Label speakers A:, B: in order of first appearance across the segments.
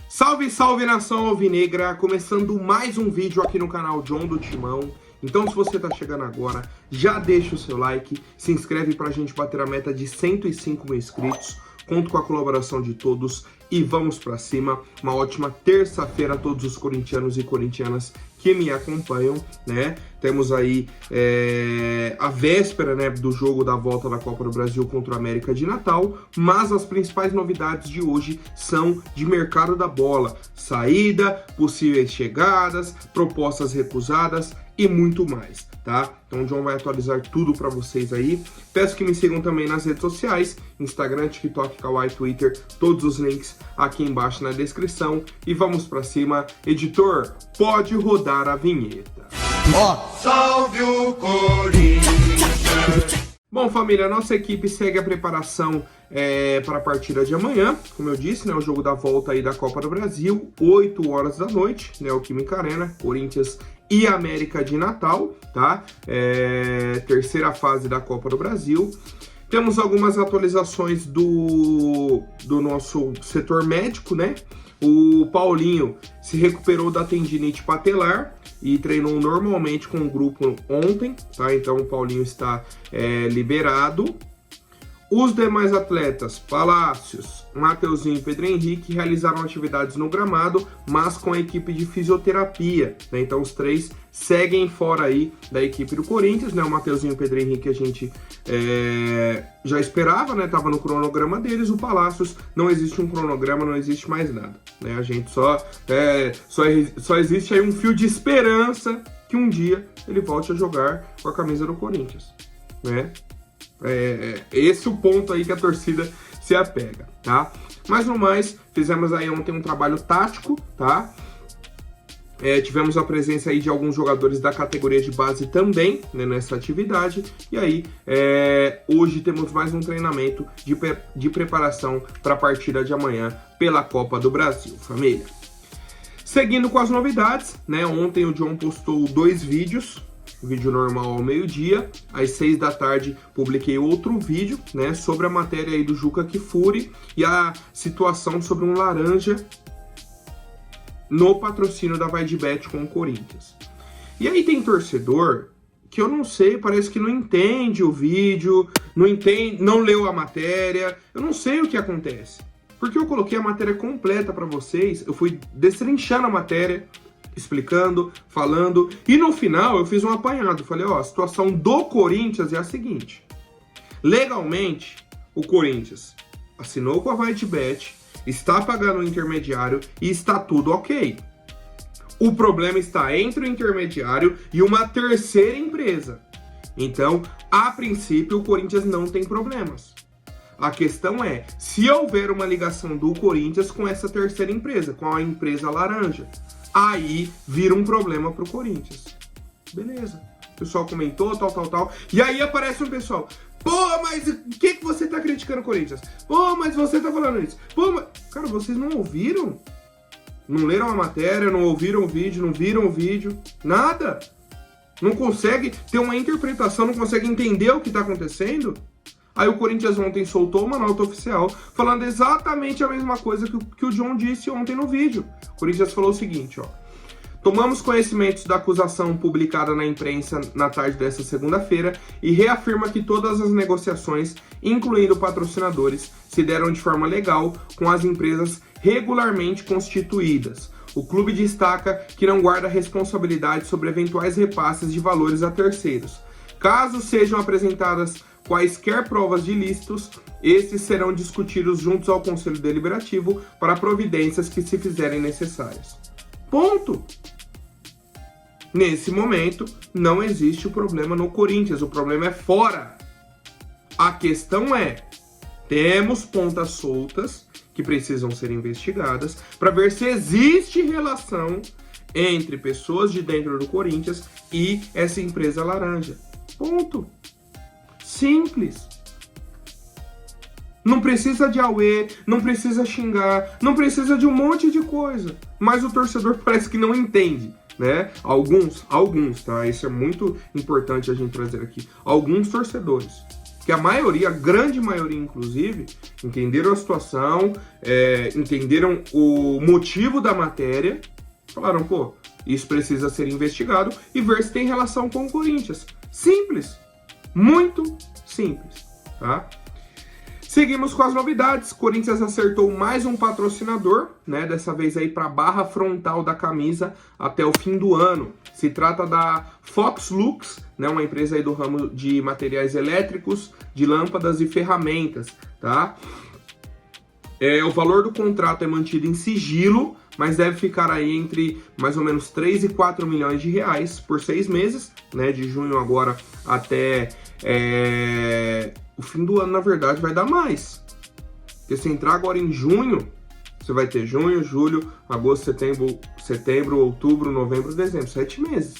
A: Salve, salve nação alvinegra, começando mais um vídeo aqui no canal John do Timão. Então se você tá chegando agora, já deixa o seu like, se inscreve pra gente bater a meta de 105 mil inscritos. Conto com a colaboração de todos e vamos pra cima. Uma ótima terça-feira a todos os corintianos e corintianas que me acompanham, né? Temos aí a véspera, né, do jogo da volta da Copa do Brasil contra o América de Natal, mas as principais novidades de hoje são de mercado da bola. Saída, possíveis chegadas, propostas recusadas e muito mais, tá? Então o John vai atualizar tudo para vocês aí. Peço que me sigam também nas redes sociais, Instagram, TikTok, Kawaii, Twitter, todos os links aqui embaixo na descrição. E vamos para cima. Editor, pode rodar a vinheta.
B: Salve o Corinthians!
A: Bom, família, nossa equipe segue a preparação para a partida de amanhã. Como eu disse, né, o jogo da volta aí da Copa do Brasil, 8 horas da noite, Neoquímica Arena, Corinthians e América de Natal, tá? Terceira fase da Copa do Brasil. Temos algumas atualizações do nosso setor médico, né? O Paulinho se recuperou da tendinite patelar e treinou normalmente com o grupo ontem, tá? Então o Paulinho está liberado. Os demais atletas, Palácios, Mateuzinho e Pedro Henrique, realizaram atividades no gramado, mas com a equipe de fisioterapia, né? Então os três seguem fora aí da equipe do Corinthians, né? O Mateuzinho e o Pedro Henrique a gente já esperava, né? Tava no cronograma deles. O Palácios não existe um cronograma, não existe mais nada, né? A gente só existe aí um fio de esperança que um dia ele volte a jogar com a camisa do Corinthians, né? Esse é o ponto aí que a torcida se apega, tá? Mas no mais, fizemos aí ontem um trabalho tático, tá? Tivemos a presença aí de alguns jogadores da categoria de base também, né, nessa atividade. E aí, hoje temos mais um treinamento de preparação para a partida de amanhã pela Copa do Brasil, família. Seguindo com as novidades, né? Ontem o John postou 2 vídeos. Vídeo normal ao meio-dia, às 6 da tarde publiquei outro vídeo, né, sobre a matéria aí do Juca Kfouri e a situação sobre um laranja no patrocínio da VaiDeBet com o Corinthians. E aí tem torcedor que eu não sei, parece que não entende o vídeo, não leu a matéria, eu não sei o que acontece. Porque eu coloquei a matéria completa para vocês, eu fui destrinchando a matéria, explicando, falando, e no final eu fiz um apanhado. Falei, ó, a situação do Corinthians é a seguinte: legalmente, o Corinthians assinou com a VaiDeBet, está pagando o intermediário e está tudo ok. O problema está entre o intermediário e uma terceira empresa. Então, a princípio, o Corinthians não tem problemas. A questão é, se houver uma ligação do Corinthians com essa terceira empresa, com a empresa laranja, aí vira um problema pro Corinthians. Beleza. O pessoal comentou, tal. E aí aparece um pessoal. Pô, mas o que você tá criticando o Corinthians? Pô, mas você tá falando isso. Pô, mas... Cara, vocês não ouviram? Não leram a matéria, não ouviram o vídeo, não viram o vídeo. Nada. Não consegue ter uma interpretação, não consegue entender o que tá acontecendo. Aí o Corinthians ontem soltou uma nota oficial falando exatamente a mesma coisa que o John disse ontem no vídeo. O Corinthians falou o seguinte, ó: tomamos conhecimento da acusação publicada na imprensa na tarde desta segunda-feira e reafirma que todas as negociações, incluindo patrocinadores, se deram de forma legal com as empresas regularmente constituídas. O clube destaca que não guarda responsabilidade sobre eventuais repasses de valores a terceiros. Caso sejam apresentadas quaisquer provas de ilícitos, estes serão discutidos juntos ao Conselho Deliberativo para providências que se fizerem necessárias. Ponto! Nesse momento, não existe o problema no Corinthians, o problema é fora. A questão é, temos pontas soltas que precisam ser investigadas para ver se existe relação entre pessoas de dentro do Corinthians e essa empresa laranja. Ponto. Simples. Não precisa de auê, não precisa xingar, não precisa de um monte de coisa. Mas o torcedor parece que não entende, né? Alguns, tá? Isso é muito importante a gente trazer aqui. Alguns torcedores que a maioria, a grande maioria inclusive, entenderam a situação, entenderam o motivo da matéria, falaram, pô, isso precisa ser investigado e ver se tem relação com o Corinthians. Simples, muito simples, tá? Seguimos com as novidades. Corinthians acertou mais um patrocinador, né? Dessa vez aí para a barra frontal da camisa até o fim do ano. Se trata da Fox Lux, né? Uma empresa aí do ramo de materiais elétricos, de lâmpadas e ferramentas, tá? O valor do contrato é mantido em sigilo, mas deve ficar aí entre mais ou menos 3 e 4 milhões de reais por 6 meses, né? De junho agora até o fim do ano, na verdade, vai dar mais. Porque se entrar agora em junho, você vai ter junho, julho, agosto, setembro, outubro, novembro, dezembro, 7 meses.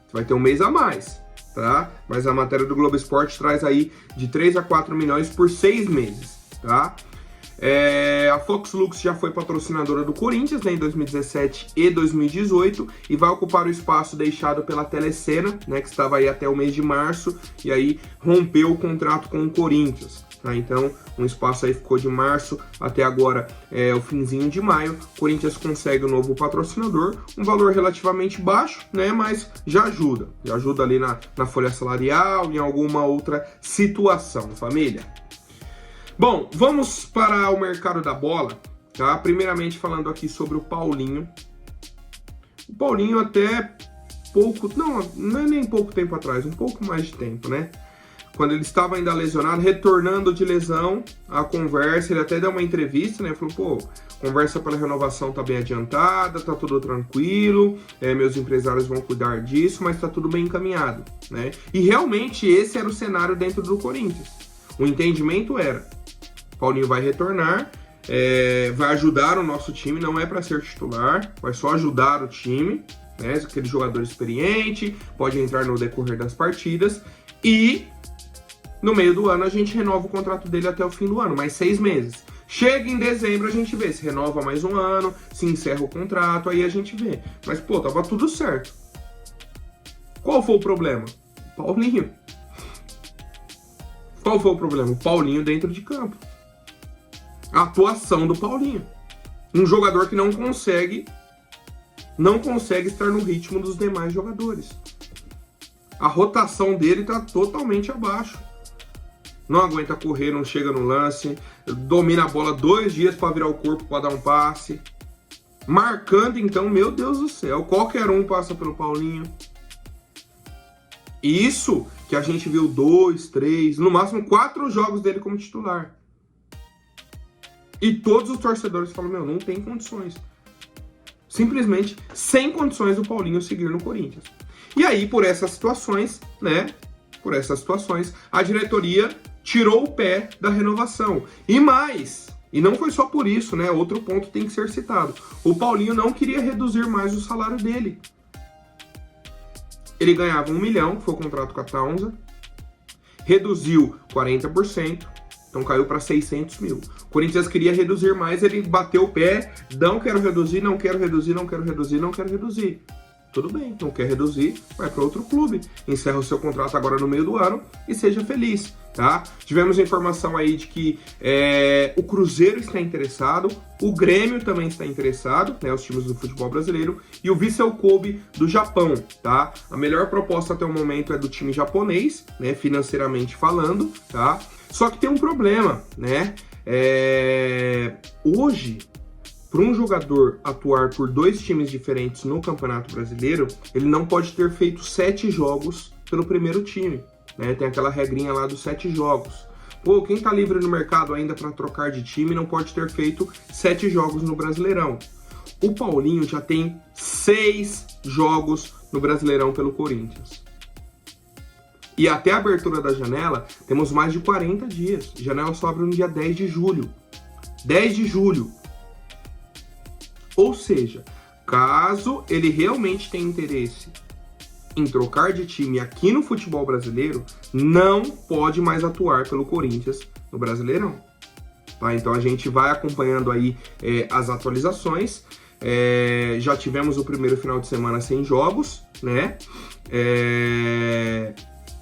A: Você vai ter um mês a mais, tá? Mas a matéria do Globo Esporte traz aí de 3 a 4 milhões por 6 meses, tá? A Fox Lux já foi patrocinadora do Corinthians, né, em 2017 e 2018 e vai ocupar o espaço deixado pela Telecena, né, que estava aí até o mês de março e aí rompeu o contrato com o Corinthians, tá? Então um espaço aí ficou de março até agora o finzinho de maio. O Corinthians consegue um novo patrocinador, um valor relativamente baixo, né, mas já ajuda ali na folha salarial, em alguma outra situação, família. Bom, vamos para o mercado da bola, tá? Primeiramente falando aqui sobre o Paulinho. O Paulinho até não é nem pouco tempo atrás, um pouco mais de tempo, né? Quando ele estava ainda lesionado, retornando de lesão, a conversa, ele até deu uma entrevista, né? Falou, pô, conversa pela renovação tá bem adiantada, tá tudo tranquilo, meus empresários vão cuidar disso, mas tá tudo bem encaminhado, né? E realmente esse era o cenário dentro do Corinthians. O entendimento era, Paulinho vai retornar, vai ajudar o nosso time, não é para ser titular, vai só ajudar o time, né? Aquele jogador experiente, pode entrar no decorrer das partidas e no meio do ano a gente renova o contrato dele até o fim do ano, mais 6 meses. Chega em dezembro a gente vê se renova mais um ano, se encerra o contrato, aí a gente vê. Mas pô, tava tudo certo. Qual foi o problema? Paulinho. Qual foi o problema? O Paulinho dentro de campo. A atuação do Paulinho. Um jogador que não consegue estar no ritmo dos demais jogadores. A rotação dele está totalmente abaixo. Não aguenta correr, não chega no lance, domina a bola 2 dias para virar o corpo para dar um passe. Marcando, então, meu Deus do céu, qualquer um passa pelo Paulinho. Isso que a gente viu 2, 3, no máximo 4 jogos dele como titular. E todos os torcedores falam, não tem condições. Simplesmente sem condições do Paulinho seguir no Corinthians. E aí, por essas situações, a diretoria tirou o pé da renovação. E mais, e não foi só por isso, né? Outro ponto tem que ser citado. O Paulinho não queria reduzir mais o salário dele. Ele ganhava 1 milhão, que foi o contrato com a Taunza, reduziu 40%, então caiu para 600 mil. O Corinthians queria reduzir mais, ele bateu o pé, não quero reduzir, não quero reduzir, não quero reduzir, não quero reduzir. Tudo bem, não quer reduzir, vai para outro clube, encerra o seu contrato agora no meio do ano e seja feliz, tá? Tivemos informação aí de que o Cruzeiro está interessado, o Grêmio também está interessado, né, os times do futebol brasileiro, e o Vissel Kobe do Japão, tá? A melhor proposta até o momento é do time japonês, né, financeiramente falando, tá? Só que tem um problema, né? Hoje, para um jogador atuar por 2 times diferentes no Campeonato Brasileiro, ele não pode ter feito 7 jogos pelo primeiro time, né? Tem aquela regrinha lá dos 7 jogos. Pô, quem tá livre no mercado ainda para trocar de time não pode ter feito 7 jogos no Brasileirão. O Paulinho já tem 6 jogos no Brasileirão pelo Corinthians. E até a abertura da janela, temos mais de 40 dias. A janela só abre no dia 10 de julho. 10 de julho. Ou seja, caso ele realmente tenha interesse em trocar de time aqui no futebol brasileiro, não pode mais atuar pelo Corinthians no Brasileirão. Tá? Então a gente vai acompanhando aí as atualizações. Já tivemos o primeiro final de semana sem jogos, né?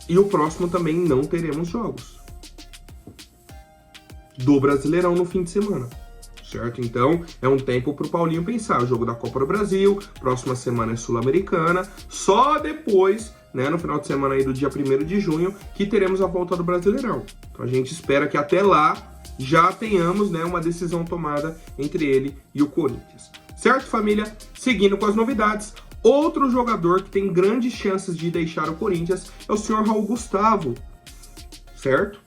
A: E o próximo também não teremos jogos do Brasileirão no fim de semana, certo? Então, é um tempo pro Paulinho pensar. O jogo da Copa do Brasil, próxima semana é Sul-Americana, só depois, né, no final de semana aí do dia 1º de junho, que teremos a volta do Brasileirão. Então, a gente espera que até lá já tenhamos, né, uma decisão tomada entre ele e o Corinthians. Certo, família? Seguindo com as novidades, outro jogador que tem grandes chances de deixar o Corinthians é o senhor Raul Gustavo, certo?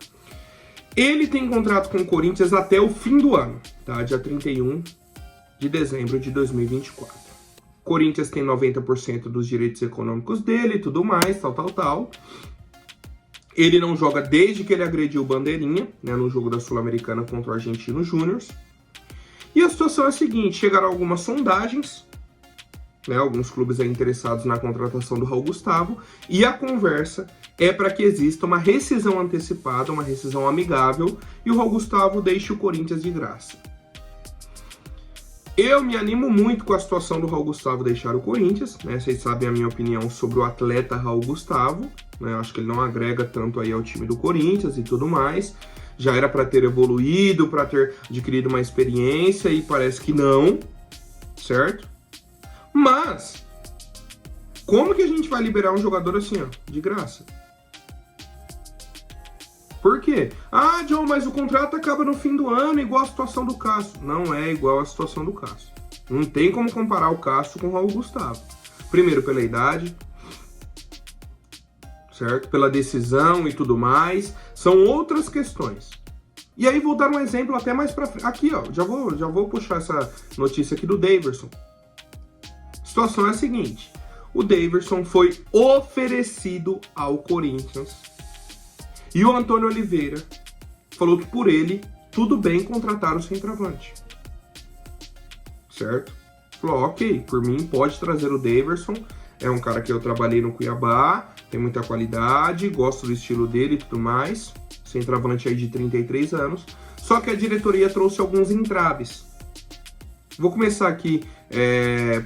A: Ele tem contrato com o Corinthians até o fim do ano, tá? Dia 31 de dezembro de 2024. O Corinthians tem 90% dos direitos econômicos dele e tudo mais, tal. Ele não joga desde que ele agrediu o Bandeirinha, né, no jogo da Sul-Americana contra o Argentino Júnior. E a situação é a seguinte, chegaram algumas sondagens, né, alguns clubes aí interessados na contratação do Raul Gustavo, e a conversa é para que exista uma rescisão antecipada, uma rescisão amigável, e o Raul Gustavo deixe o Corinthians de graça. Eu me animo muito com a situação do Raul Gustavo deixar o Corinthians, né? Vocês sabem a minha opinião sobre o atleta Raul Gustavo, né? Acho que ele não agrega tanto aí ao time do Corinthians e tudo mais. Já era para ter evoluído, para ter adquirido uma experiência e parece que não, certo? Mas, como que a gente vai liberar um jogador assim, ó, de graça? Por quê? Ah, John, mas o contrato acaba no fim do ano, igual a situação do Cássio. Não é igual a situação do Cássio. Não tem como comparar o Cássio com o Raul Gustavo. Primeiro, pela idade, certo? Pela decisão e tudo mais. São outras questões. E aí vou dar um exemplo até mais pra frente. Aqui, ó, já vou puxar essa notícia aqui do Daverson. A situação é a seguinte. O Daverson foi oferecido ao Corinthians. E o Antônio Oliveira falou que por ele, tudo bem contratar o centroavante. Certo? Falou, ok, por mim pode trazer o Daverson. É um cara que eu trabalhei no Cuiabá, tem muita qualidade, gosto do estilo dele e tudo mais. Centroavante aí de 33 anos. Só que a diretoria trouxe alguns entraves. Vou começar aqui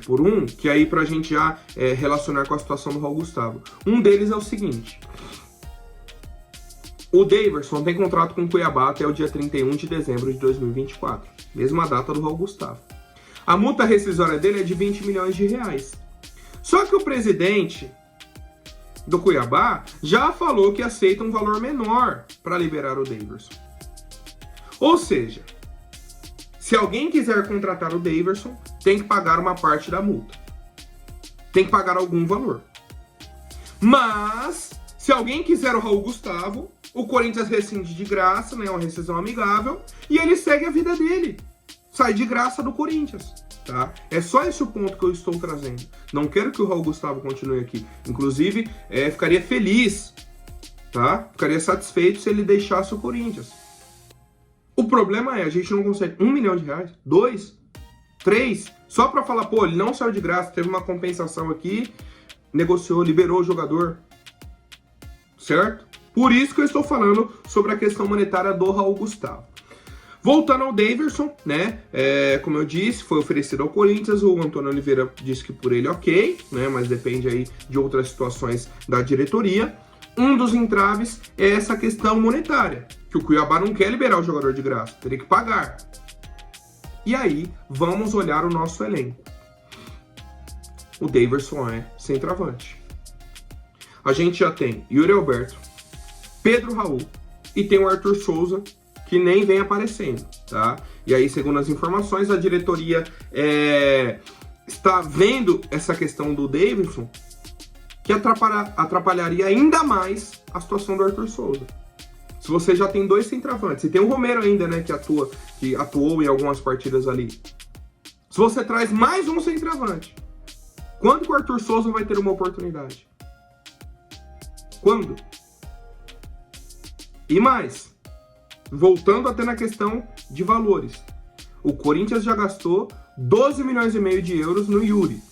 A: por um, que aí pra gente já relacionar com a situação do Raul Gustavo. Um deles é o seguinte. O Daverson tem contrato com o Cuiabá até o dia 31 de dezembro de 2024. Mesma data do Raul Gustavo. A multa rescisória dele é de 20 milhões de reais. Só que o presidente do Cuiabá já falou que aceita um valor menor para liberar o Daverson. Ou seja, se alguém quiser contratar o Daverson, tem que pagar uma parte da multa. Tem que pagar algum valor. Mas, se alguém quiser o Raul Gustavo, o Corinthians rescinde de graça, né, uma rescisão amigável, e ele segue a vida dele. Sai de graça do Corinthians, tá? É só esse o ponto que eu estou trazendo. Não quero que o Raul Gustavo continue aqui. Inclusive, ficaria feliz, tá? Ficaria satisfeito se ele deixasse o Corinthians. O problema é, a gente não consegue 1 milhão de reais, 2, 3, só pra falar, pô, ele não saiu de graça, teve uma compensação aqui, negociou, liberou o jogador, certo? Por isso que eu estou falando sobre a questão monetária do Raul Gustavo. Voltando ao Daverson, né? Como eu disse, foi oferecido ao Corinthians. O Antônio Oliveira disse que por ele ok, né? Mas depende aí de outras situações da diretoria. Um dos entraves é essa questão monetária, que o Cuiabá não quer liberar o jogador de graça, teria que pagar. E aí, vamos olhar o nosso elenco. O Daverson é centroavante. A gente já tem Yuri Alberto, Pedro Raul e tem o Arthur Souza, que nem vem aparecendo, tá? E aí, segundo as informações, a diretoria está vendo essa questão do Daverson, que atrapalharia ainda mais a situação do Arthur Souza. Se você já tem 2 centroavantes, e tem o Romero ainda, né, que atuou em algumas partidas ali. Se você traz mais um centroavante, quando que o Arthur Souza vai ter uma oportunidade? Quando? E mais, voltando até na questão de valores, o Corinthians já gastou 12 milhões e meio de euros no Yuri.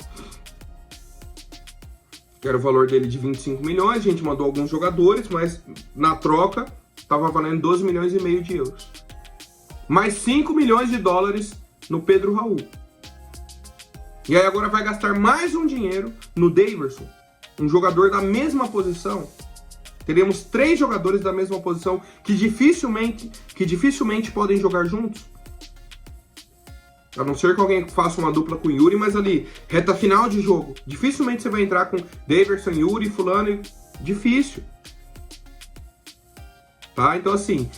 A: Que era o valor dele de 25 milhões, a gente mandou alguns jogadores, mas na troca estava valendo 12 milhões e meio de euros. Mais 5 milhões de dólares no Pedro Raul. E aí agora vai gastar mais um dinheiro no Daverson, um jogador da mesma posição. Teríamos 3 jogadores da mesma posição que dificilmente podem jogar juntos. A não ser que alguém faça uma dupla com o Yuri, mas ali, reta final de jogo, dificilmente você vai entrar com Daverson, Yuri, fulano, difícil. Tá? Então assim,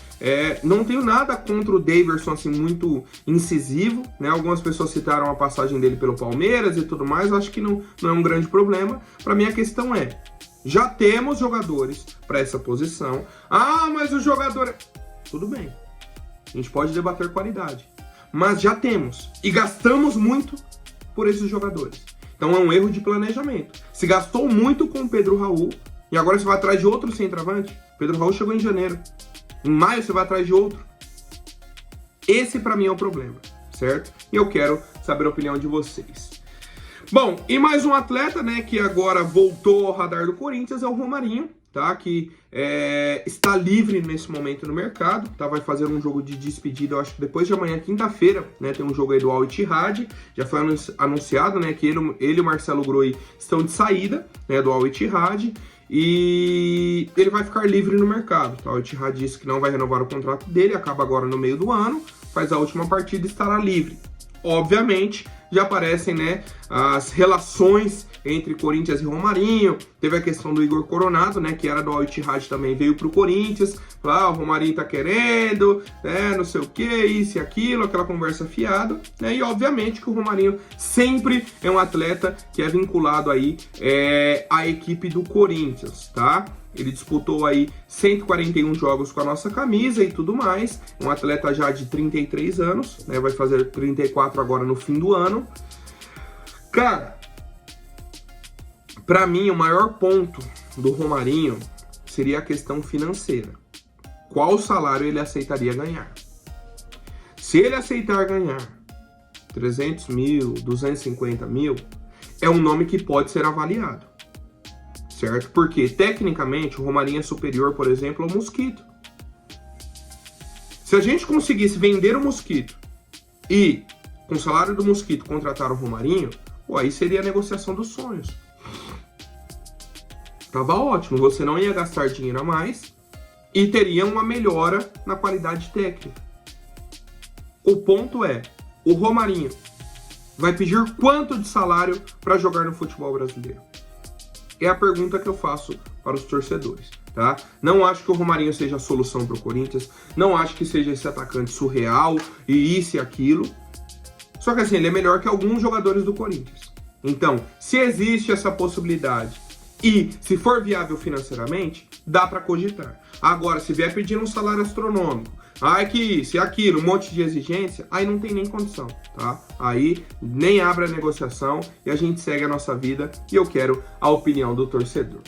A: não tenho nada contra o Daverson, assim, muito incisivo, né? Algumas pessoas citaram a passagem dele pelo Palmeiras e tudo mais, eu acho que não é um grande problema. Para mim a questão é, já temos jogadores para essa posição. Ah, mas o jogador... Tudo bem, a gente pode debater qualidade, mas já temos e gastamos muito por esses jogadores. Então é um erro de planejamento. Se gastou muito com o Pedro Raul e agora você vai atrás de outro centroavante. Pedro Raul chegou em janeiro. Em maio você vai atrás de outro. Esse para mim é o problema, certo? E eu quero saber a opinião de vocês. Bom, e mais um atleta, né, que agora voltou ao radar do Corinthians é o Romarinho, tá? Que está livre nesse momento no mercado, tá? Vai fazer um jogo de despedida, eu acho que depois de amanhã, quinta-feira, né? Tem um jogo aí do Al Ittihad, já foi anunciado, né? Que ele e o Marcelo Groi estão de saída, né? Do Al Ittihad. E ele vai ficar livre no mercado, tá? O Ittihad disse que não vai renovar o contrato dele, acaba agora no meio do ano, faz a última partida e estará livre. Obviamente, já aparecem, né, as relações entre Corinthians e Romarinho. Teve a questão do Igor Coronado, né, que era do Al Ittihad, também veio pro Corinthians. O Romarinho tá querendo, né, não sei o que, isso e aquilo, aquela conversa fiada, né, e obviamente que o Romarinho sempre é um atleta que é vinculado aí à equipe do Corinthians, tá? Ele disputou aí 141 jogos com a nossa camisa e tudo mais. Um atleta já de 33 anos, né? Vai fazer 34 agora no fim do ano. Cara, pra mim o maior ponto do Romarinho seria a questão financeira. Qual salário ele aceitaria ganhar? Se ele aceitar ganhar 300 mil, 250 mil, é um nome que pode ser avaliado. Certo? Porque, tecnicamente, o Romarinho é superior, por exemplo, ao Mosquito. Se a gente conseguisse vender o Mosquito e, com o salário do Mosquito, contratar o Romarinho, aí seria a negociação dos sonhos. Tava ótimo, você não ia gastar dinheiro a mais e teria uma melhora na qualidade técnica. O ponto é, o Romarinho vai pedir quanto de salário para jogar no futebol brasileiro? É a pergunta que eu faço para os torcedores, tá? Não acho que o Romarinho seja a solução para o Corinthians, não acho que seja esse atacante surreal e isso e aquilo. Só que assim, ele é melhor que alguns jogadores do Corinthians. Então, se existe essa possibilidade e se for viável financeiramente, dá para cogitar. Agora, se vier pedir um salário astronômico, que isso e aquilo, um monte de exigência, aí não tem nem condição, tá? Aí nem abre a negociação e a gente segue a nossa vida e eu quero a opinião do torcedor.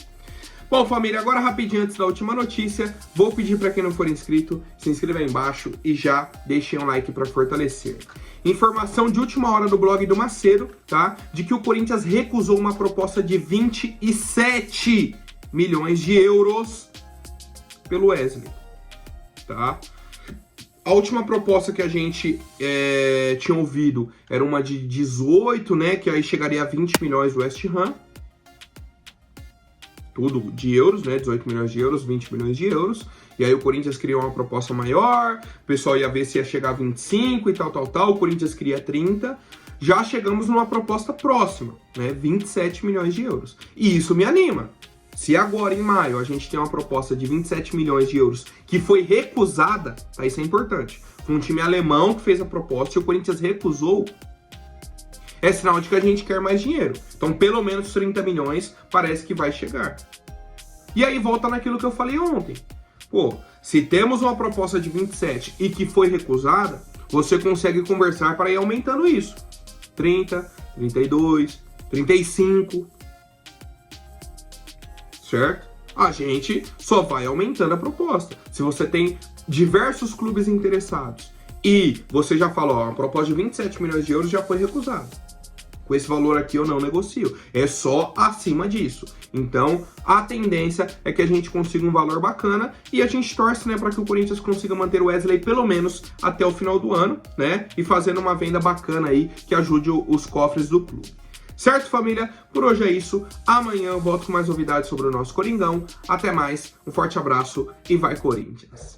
A: Bom, família, agora rapidinho antes da última notícia, vou pedir para quem não for inscrito, se inscreva aí embaixo e já deixem um like para fortalecer. Informação de última hora do blog do Macedo, tá? De que o Corinthians recusou uma proposta de 27 milhões de euros pelo Wesley, tá? A última proposta que a gente tinha ouvido era uma de 18, né? Que aí chegaria a 20 milhões do West Ham. Tudo de euros, né? 18 milhões de euros, 20 milhões de euros. E aí o Corinthians criou uma proposta maior, o pessoal ia ver se ia chegar a 25 e tal. O Corinthians queria 30. Já chegamos numa proposta próxima, né? 27 milhões de euros. E isso me anima. Se agora, em maio, a gente tem uma proposta de 27 milhões de euros que foi recusada, tá? Isso é importante. Foi um time alemão que fez a proposta e o Corinthians recusou. É sinal de que a gente quer mais dinheiro. Então, pelo menos 30 milhões parece que vai chegar. E aí volta naquilo que eu falei ontem. Pô, se temos uma proposta de 27 e que foi recusada, você consegue conversar para ir aumentando isso. 30, 32, 35... certo? A gente só vai aumentando a proposta. Se você tem diversos clubes interessados e você já falou, uma proposta de 27 milhões de euros já foi recusada. Com esse valor aqui eu não negocio. É só acima disso. Então, a tendência é que a gente consiga um valor bacana e a gente torce, né, para que o Corinthians consiga manter o Wesley pelo menos até o final do ano, né? E fazendo uma venda bacana aí que ajude os cofres do clube. Certo, família? Por hoje é isso. Amanhã eu volto com mais novidades sobre o nosso Coringão. Até mais, um forte abraço e vai Corinthians!